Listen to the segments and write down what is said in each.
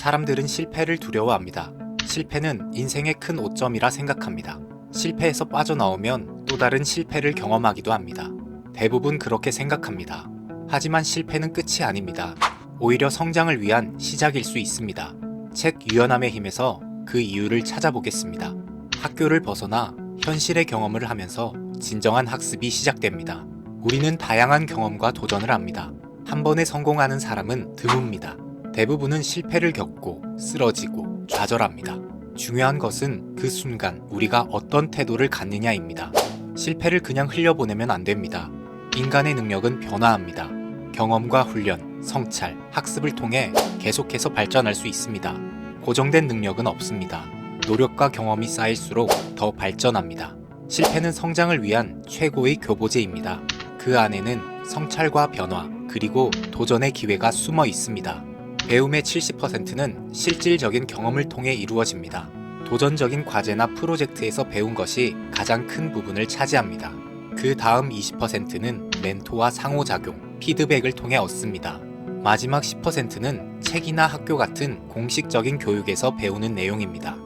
사람들은 실패를 두려워합니다. 실패는 인생의 큰 오점이라 생각합니다. 실패에서 빠져나오면 또 다른 실패를 경험하기도 합니다. 대부분 그렇게 생각합니다. 하지만 실패는 끝이 아닙니다. 오히려 성장을 위한 시작일 수 있습니다. 책 유연함의 힘에서 그 이유를 찾아보겠습니다. 학교를 벗어나 현실의 경험을 하면서 진정한 학습이 시작됩니다. 우리는 다양한 경험과 도전을 합니다. 한 번에 성공하는 사람은 드뭅니다. 대부분은 실패를 겪고 쓰러지고 좌절합니다. 중요한 것은 그 순간 우리가 어떤 태도를 갖느냐입니다. 실패를 그냥 흘려보내면 안 됩니다. 인간의 능력은 변화합니다. 경험과 훈련, 성찰, 학습을 통해 계속해서 발전할 수 있습니다. 고정된 능력은 없습니다. 노력과 경험이 쌓일수록 더 발전합니다. 실패는 성장을 위한 최고의 교보제입니다. 그 안에는 성찰과 변화, 그리고 도전의 기회가 숨어 있습니다. 배움의 70%는 실질적인 경험을 통해 이루어집니다. 도전적인 과제나 프로젝트에서 배운 것이 가장 큰 부분을 차지합니다. 그 다음 20%는 멘토와 상호작용, 피드백을 통해 얻습니다. 마지막 10%는 책이나 학교 같은 공식적인 교육에서 배우는 내용입니다.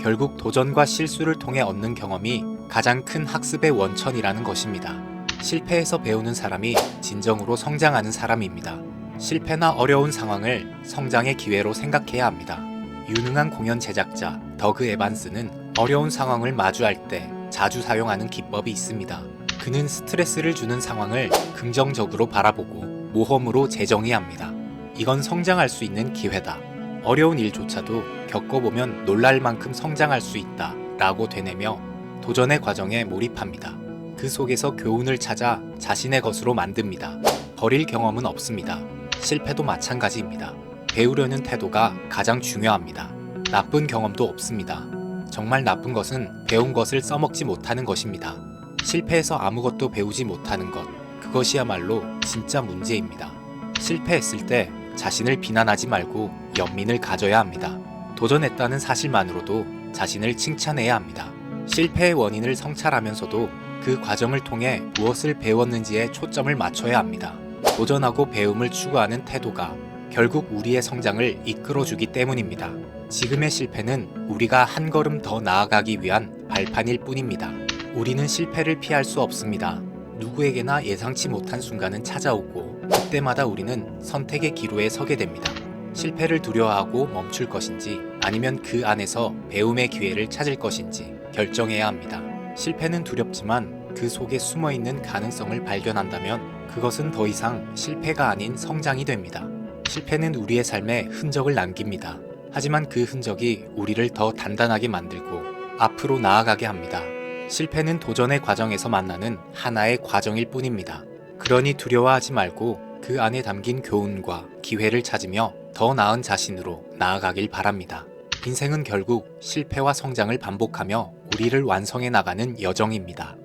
결국 도전과 실수를 통해 얻는 경험이 가장 큰 학습의 원천이라는 것입니다. 실패에서 배우는 사람이 진정으로 성장하는 사람입니다. 실패나 어려운 상황을 성장의 기회로 생각해야 합니다. 유능한 공연 제작자 더그 에반스는 어려운 상황을 마주할 때 자주 사용하는 기법이 있습니다. 그는 스트레스를 주는 상황을 긍정적으로 바라보고 모험으로 재정의합니다. 이건 성장할 수 있는 기회다. 어려운 일조차도 겪어보면 놀랄 만큼 성장할 수 있다 라고 되뇌며 도전의 과정에 몰입합니다. 그 속에서 교훈을 찾아 자신의 것으로 만듭니다. 버릴 경험은 없습니다. 실패도 마찬가지입니다. 배우려는 태도가 가장 중요합니다. 나쁜 경험도 없습니다. 정말 나쁜 것은 배운 것을 써먹지 못하는 것입니다. 실패해서 아무것도 배우지 못하는 것, 그것이야말로 진짜 문제입니다. 실패했을 때 자신을 비난하지 말고 연민을 가져야 합니다. 도전했다는 사실만으로도 자신을 칭찬해야 합니다. 실패의 원인을 성찰하면서도 그 과정을 통해 무엇을 배웠는지에 초점을 맞춰야 합니다. 도전하고 배움을 추구하는 태도가 결국 우리의 성장을 이끌어주기 때문입니다. 지금의 실패는 우리가 한 걸음 더 나아가기 위한 발판일 뿐입니다. 우리는 실패를 피할 수 없습니다. 누구에게나 예상치 못한 순간은 찾아오고 그때마다 우리는 선택의 기로에 서게 됩니다. 실패를 두려워하고 멈출 것인지 아니면 그 안에서 배움의 기회를 찾을 것인지 결정해야 합니다. 실패는 두렵지만 그 속에 숨어있는 가능성을 발견한다면 그것은 더 이상 실패가 아닌 성장이 됩니다. 실패는 우리의 삶에 흔적을 남깁니다. 하지만 그 흔적이 우리를 더 단단하게 만들고 앞으로 나아가게 합니다. 실패는 도전의 과정에서 만나는 하나의 과정일 뿐입니다. 그러니 두려워하지 말고 그 안에 담긴 교훈과 기회를 찾으며 더 나은 자신으로 나아가길 바랍니다. 인생은 결국 실패와 성장을 반복하며 우리를 완성해 나가는 여정입니다.